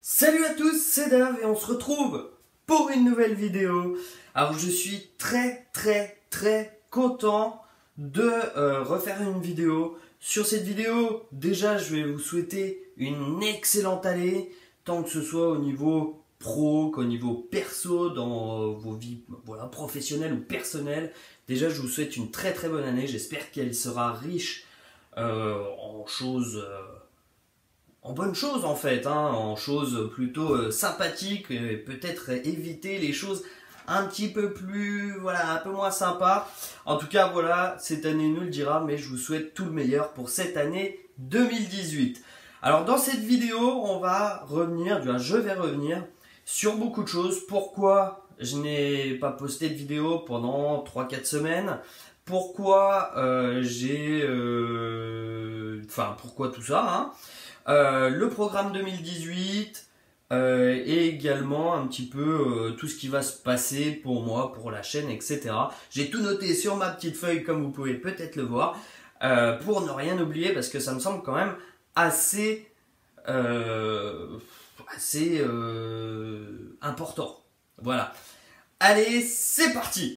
Salut à tous, c'est Dave et on se retrouve pour une nouvelle vidéo. Alors je suis très content de refaire une vidéo. Sur cette vidéo, déjà je vais vous souhaiter une excellente année, tant que ce soit au niveau pro qu'au niveau perso, dans vos vies professionnelles ou personnelles. Déjà je vous souhaite une très bonne année, j'espère qu'elle sera riche en choses... en bonnes choses en fait, en choses plutôt sympathiques, et peut-être éviter les choses un petit peu plus, un peu moins sympas. En tout cas, cette année nous le dira, mais je vous souhaite tout le meilleur pour cette année 2018. Alors dans cette vidéo, je vais revenir sur beaucoup de choses. Pourquoi je n'ai pas posté de vidéo pendant 3-4 semaines? Pourquoi pourquoi tout ça, le programme 2018 et également un petit peu tout ce qui va se passer pour moi, pour la chaîne, etc. J'ai tout noté sur ma petite feuille comme vous pouvez peut-être le voir pour ne rien oublier parce que ça me semble quand même assez important. Voilà. Allez, c'est parti!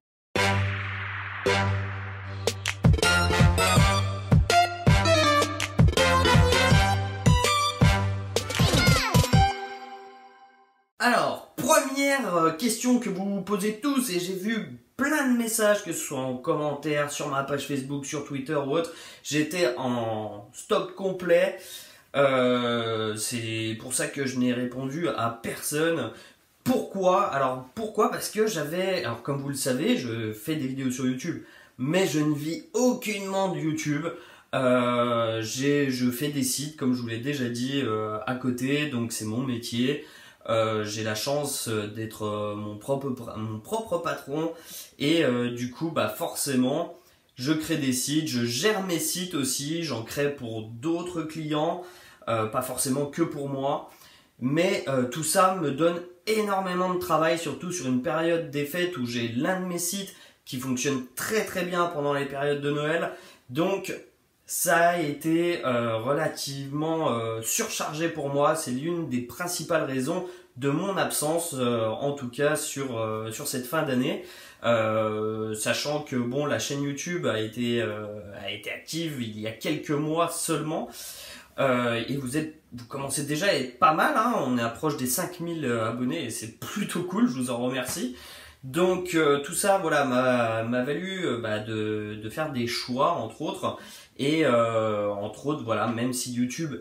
Alors, première question que vous vous posez tous, et j'ai vu plein de messages, que ce soit en commentaire, sur ma page Facebook, sur Twitter ou autre, j'étais en stop complet, c'est pour ça que je n'ai répondu à personne. Pourquoi? Alors, pourquoi? Parce que comme vous le savez, je fais des vidéos sur YouTube, mais je ne vis aucunement de YouTube. Je fais des sites, comme je vous l'ai déjà dit, à côté, donc c'est mon métier. J'ai la chance d'être mon propre patron et du coup forcément je crée des sites, je gère mes sites aussi, j'en crée pour d'autres clients, pas forcément que pour moi, mais tout ça me donne énormément de travail, surtout sur une période des fêtes où j'ai l'un de mes sites qui fonctionne très bien pendant les périodes de Noël, donc ça a été relativement surchargé pour moi. C'est l'une des principales raisons de mon absence, en tout cas sur cette fin d'année. Sachant que la chaîne YouTube a été active il y a quelques mois seulement. Et vous commencez déjà à être pas mal, on est proche des 5000 abonnés et c'est plutôt cool, je vous en remercie. Donc tout ça m'a valu de faire des choix entre autres. Et entre autres, même si YouTube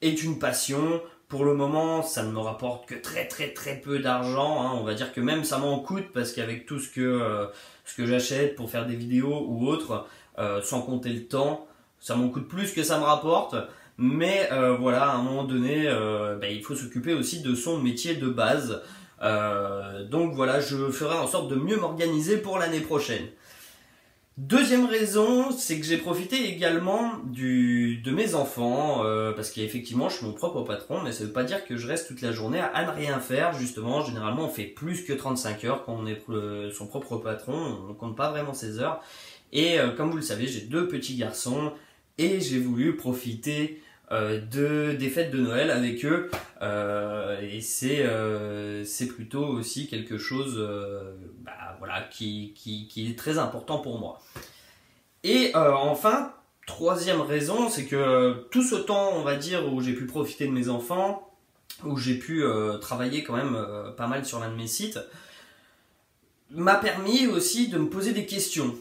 est une passion, pour le moment ça ne me rapporte que très peu d'argent, on va dire que même ça m'en coûte parce qu'avec tout ce que j'achète pour faire des vidéos ou autre, sans compter le temps, ça m'en coûte plus que ça me rapporte. Mais à un moment donné, il faut s'occuper aussi de son métier de base. Donc je ferai en sorte de mieux m'organiser pour l'année prochaine. Deuxième raison, c'est que j'ai profité également de mes enfants, parce qu'effectivement je suis mon propre patron, mais ça ne veut pas dire que je reste toute la journée à ne rien faire. Justement, généralement on fait plus que 35 heures quand on est son propre patron, on ne compte pas vraiment ses heures. Et comme vous le savez, j'ai 2 petits garçons et j'ai voulu profiter des fêtes de Noël avec eux, et c'est plutôt aussi quelque chose qui est très important pour moi. Et enfin, troisième raison, c'est que tout ce temps, on va dire, où j'ai pu profiter de mes enfants, où j'ai pu travailler quand même pas mal sur l'un de mes sites, m'a permis aussi de me poser des questions.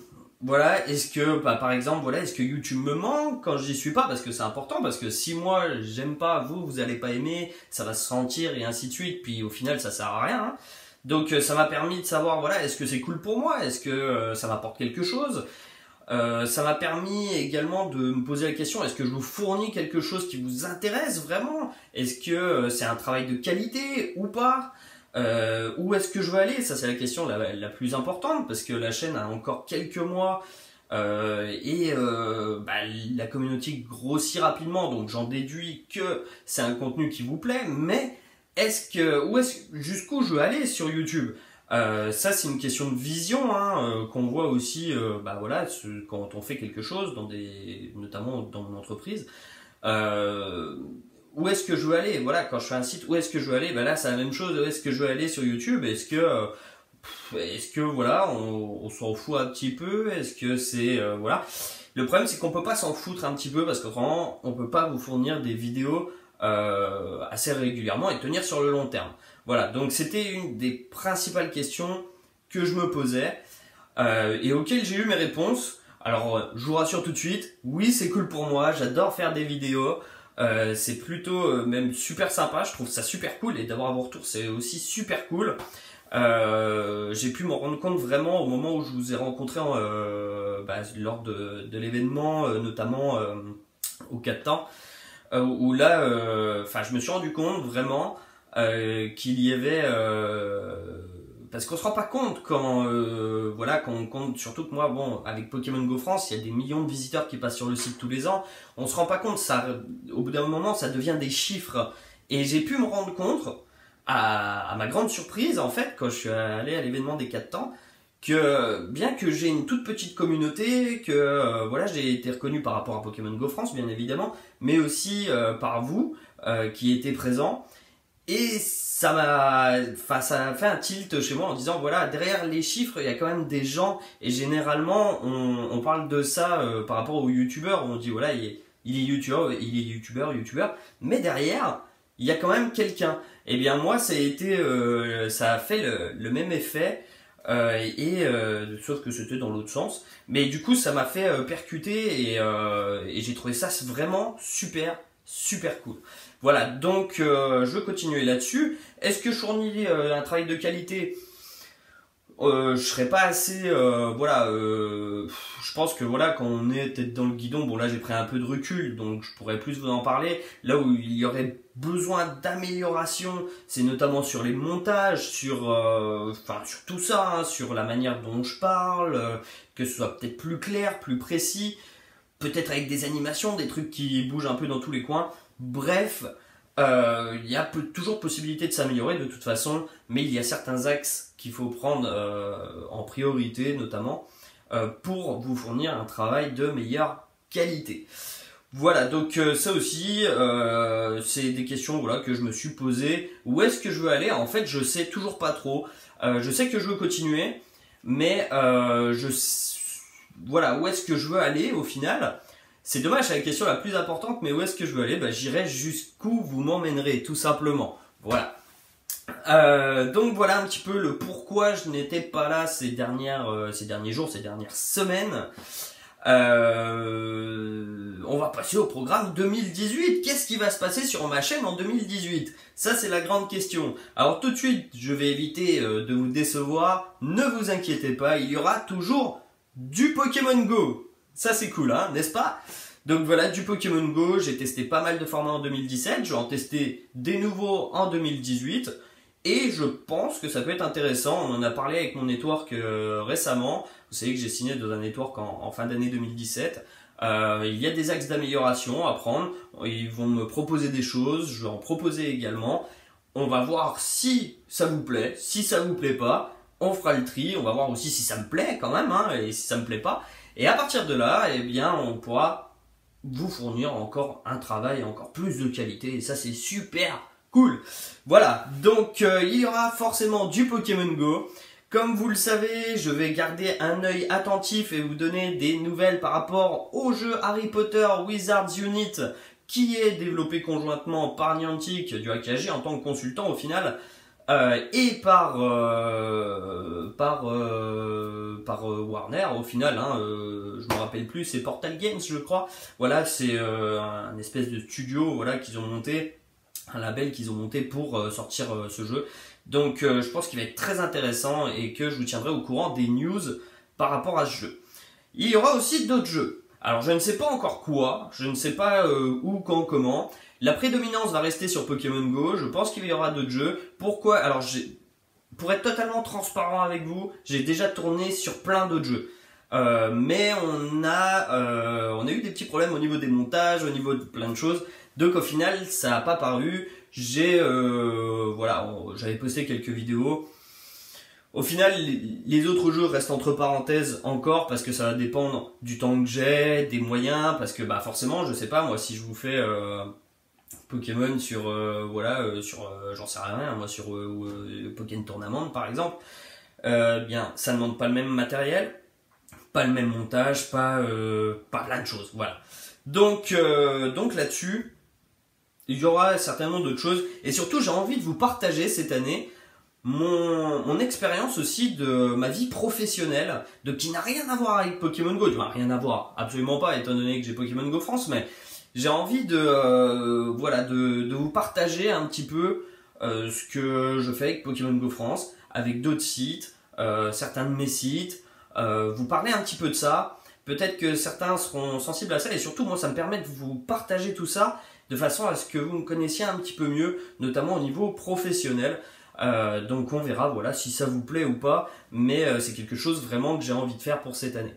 Est-ce que, par exemple, est-ce que YouTube me manque quand j'y suis pas? Parce que c'est important, parce que si moi j'aime pas, vous allez pas aimer, ça va se sentir et ainsi de suite, puis au final ça sert à rien. Donc ça m'a permis de savoir, est-ce que c'est cool pour moi? Est-ce que ça m'apporte quelque chose? Ça m'a permis également de me poser la question, est-ce que je vous fournis quelque chose qui vous intéresse vraiment? Est-ce que c'est un travail de qualité ou pas? Où est-ce que je veux aller? Ça c'est la question la plus importante parce que la chaîne a encore quelques mois et la communauté grossit rapidement, donc j'en déduis que c'est un contenu qui vous plaît, mais jusqu'où je veux aller sur YouTube? Ça c'est une question de vision qu'on voit aussi quand on fait quelque chose notamment dans mon entreprise. où est-ce que je veux aller. Voilà, quand je fais un site, où est-ce que je veux aller, ben là c'est la même chose, où est-ce que je veux aller sur YouTube. Est-ce que voilà, on s'en fout un petit peu, est-ce que c'est voilà. Le problème c'est qu'on peut pas s'en foutre un petit peu parce qu'autrement on peut pas vous fournir des vidéos assez régulièrement et tenir sur le long terme. Voilà, donc c'était une des principales questions que je me posais et auxquelles j'ai eu mes réponses. Alors je vous rassure tout de suite, oui c'est cool pour moi, j'adore faire des vidéos. C'est plutôt même super sympa, je trouve ça super cool et d'avoir vos retours c'est aussi super cool. J'ai pu m'en rendre compte vraiment au moment où je vous ai rencontré lors de l'événement, notamment au 4 temps, où là, je me suis rendu compte vraiment qu'il y avait, parce qu'on se rend pas compte quand on compte, surtout que moi, bon, avec Pokémon Go France, il y a des millions de visiteurs qui passent sur le site tous les ans. On se rend pas compte, ça, au bout d'un moment, ça devient des chiffres. Et j'ai pu me rendre compte, à ma grande surprise, en fait, quand je suis allé à l'événement des 4 temps, que bien que j'ai une toute petite communauté, que voilà, j'ai été reconnu par rapport à Pokémon Go France, bien évidemment, mais aussi par vous qui étiez présents. Et ça a fait un tilt chez moi en disant voilà, derrière les chiffres, il y a quand même des gens. Et généralement, on parle de ça par rapport aux youtubeurs. On dit voilà, il est youtubeur, mais derrière, il y a quand même quelqu'un. Et bien moi, ça a fait le même effet. Sauf que c'était dans l'autre sens. Mais du coup, ça m'a fait percuter et j'ai trouvé ça vraiment super cool. Voilà, donc je vais continuer là-dessus. Est-ce que je fournis un travail de qualité? Je serais pas assez je pense que voilà, quand on est peut-être dans le guidon, bon là j'ai pris un peu de recul donc je pourrais plus vous en parler. Là où il y aurait besoin d'amélioration, c'est notamment sur les montages, sur tout ça, hein, sur la manière dont je parle, que ce soit peut-être plus clair, plus précis, peut-être avec des animations, des trucs qui bougent un peu dans tous les coins. Bref, il y a toujours possibilité de s'améliorer de toute façon, mais il y a certains axes qu'il faut prendre en priorité notamment pour vous fournir un travail de meilleure qualité. Voilà, donc ça aussi, c'est des questions voilà, que je me suis posées. Où est-ce que je veux aller? En fait, je sais toujours pas trop. Je sais que je veux continuer, mais voilà, où est-ce que je veux aller au final? C'est dommage, c'est la question la plus importante, mais où est-ce que je veux aller? J'irai jusqu'où vous m'emmènerez, tout simplement. Voilà. Donc voilà un petit peu le pourquoi je n'étais pas là ces derniers jours, ces dernières semaines. On va passer au programme 2018. Qu'est-ce qui va se passer sur ma chaîne en 2018? Ça, c'est la grande question. Alors tout de suite, je vais éviter de vous décevoir. Ne vous inquiétez pas, il y aura toujours du Pokémon Go. Ça c'est cool, hein, n'est-ce pas? Donc voilà, du Pokémon Go, j'ai testé pas mal de formats en 2017, je vais en tester des nouveaux en 2018, et je pense que ça peut être intéressant. On en a parlé avec mon network récemment. Vous savez que j'ai signé dans un network en fin d'année 2017. Il y a des axes d'amélioration à prendre, ils vont me proposer des choses, je vais en proposer également. On va voir si ça vous plaît, si ça vous plaît pas, on fera le tri, on va voir aussi si ça me plaît quand même, hein, et si ça me plaît pas. Et à partir de là, eh bien, on pourra vous fournir encore un travail encore plus de qualité. Et ça, c'est super cool. Voilà, donc il y aura forcément du Pokémon Go. Comme vous le savez, je vais garder un œil attentif et vous donner des nouvelles par rapport au jeu Harry Potter Wizards Unit qui est développé conjointement par Niantic du AKG en tant que consultant au final. Et par Warner au final, hein, je me rappelle plus, c'est Portal Games je crois. Voilà, c'est un espèce de studio voilà qu'ils ont monté, un label qu'ils ont monté pour sortir ce jeu. Donc je pense qu'il va être très intéressant et que je vous tiendrai au courant des news par rapport à ce jeu. Il y aura aussi d'autres jeux. Alors je ne sais pas encore quoi, je ne sais pas où, quand, comment. La prédominance va rester sur Pokémon Go, je pense qu'il y aura d'autres jeux. Pourquoi? Alors pour être totalement transparent avec vous, j'ai déjà tourné sur plein d'autres jeux. Mais on a eu des petits problèmes au niveau des montages, au niveau de plein de choses. Donc au final, ça n'a pas paru. J'avais posté quelques vidéos. Au final, les autres jeux restent entre parenthèses encore parce que ça va dépendre du temps que j'ai, des moyens, parce que forcément, je sais pas, moi si je vous fais Pokémon sur voilà sur j'en sais rien moi sur Pokémon Tournament par exemple, bien ça ne demande pas le même matériel, pas le même montage, pas plein de choses, voilà. Donc là-dessus il y aura certainement d'autres choses et surtout j'ai envie de vous partager cette année mon expérience aussi de ma vie professionnelle, qui n'a rien à voir avec Pokémon Go, enfin, rien à voir, absolument pas, étant donné que j'ai Pokémon Go France, mais j'ai envie de voilà de vous partager un petit peu ce que je fais avec Pokémon Go France, avec d'autres sites, certains de mes sites, vous parler un petit peu de ça. Peut-être que certains seront sensibles à ça et surtout moi ça me permet de vous partager tout ça de façon à ce que vous me connaissiez un petit peu mieux, notamment au niveau professionnel. Donc on verra voilà si ça vous plaît ou pas, mais c'est quelque chose vraiment que j'ai envie de faire pour cette année.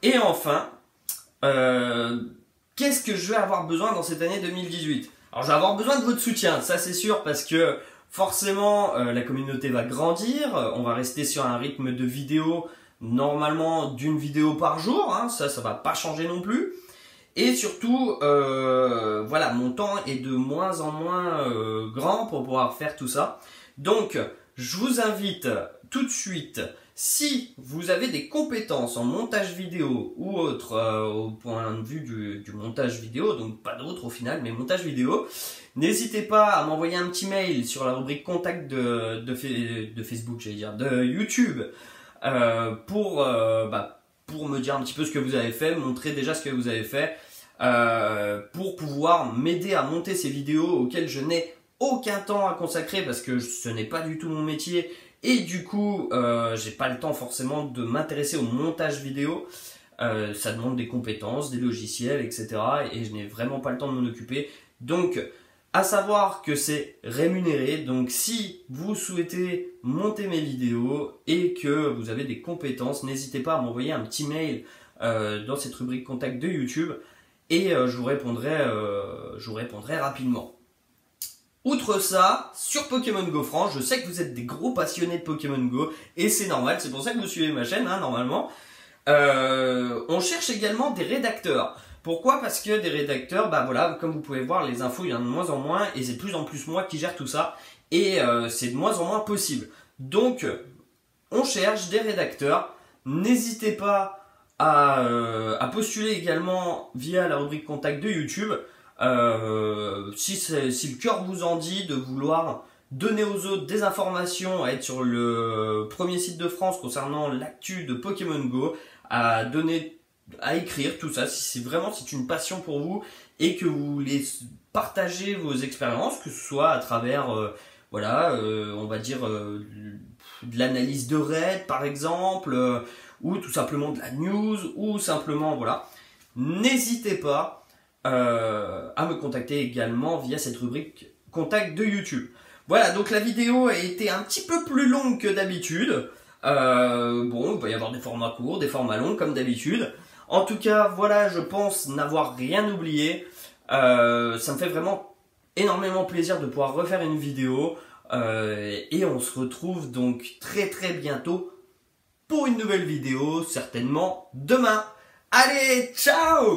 Et enfin, qu'est-ce que je vais avoir besoin dans cette année 2018? Alors je vais avoir besoin de votre soutien, ça c'est sûr, parce que forcément la communauté va grandir, on va rester sur un rythme de vidéo normalement d'une vidéo par jour, hein, ça va pas changer non plus. Et surtout, voilà, mon temps est de moins en moins grand pour pouvoir faire tout ça. Donc, je vous invite tout de suite, si vous avez des compétences en montage vidéo ou autre, au point de vue du montage vidéo, donc pas d'autre au final, mais montage vidéo, n'hésitez pas à m'envoyer un petit mail sur la rubrique contact de Facebook, j'allais dire, de YouTube, pour me dire un petit peu ce que vous avez fait, montrer déjà ce que vous avez fait, pour pouvoir m'aider à monter ces vidéos auxquelles je n'ai aucun temps à consacrer parce que ce n'est pas du tout mon métier et du coup j'ai pas le temps forcément de m'intéresser au montage vidéo. Ça demande des compétences, des logiciels, etc. et je n'ai vraiment pas le temps de m'en occuper. Donc à savoir que c'est rémunéré, donc si vous souhaitez monter mes vidéos et que vous avez des compétences, n'hésitez pas à m'envoyer un petit mail dans cette rubrique contact de YouTube et je vous répondrai rapidement. Outre ça, sur Pokémon Go France, je sais que vous êtes des gros passionnés de Pokémon Go et c'est normal, c'est pour ça que vous suivez ma chaîne, hein, normalement. On cherche également des rédacteurs. Pourquoi? Parce que des rédacteurs, bah voilà, comme vous pouvez voir, les infos il y en a de moins en moins et c'est de plus en plus moi qui gère tout ça et c'est de moins en moins possible. Donc, on cherche des rédacteurs. N'hésitez pas à postuler également via la rubrique contact de YouTube. Si le cœur vous en dit de vouloir donner aux autres des informations, à être sur le premier site de France concernant l'actu de Pokémon Go, à écrire tout ça, si c'est une passion pour vous et que vous voulez partager vos expériences, que ce soit à travers on va dire de l'analyse de raid par exemple, ou tout simplement de la news, ou simplement voilà, n'hésitez pas à me contacter également via cette rubrique contact de YouTube. Voilà, donc la vidéo a été un petit peu plus longue que d'habitude. Bon, il va y avoir des formats courts, des formats longs comme d'habitude. En tout cas, voilà, je pense n'avoir rien oublié. Ça me fait vraiment énormément plaisir de pouvoir refaire une vidéo. Et on se retrouve donc très très bientôt pour une nouvelle vidéo, certainement demain. Allez, ciao!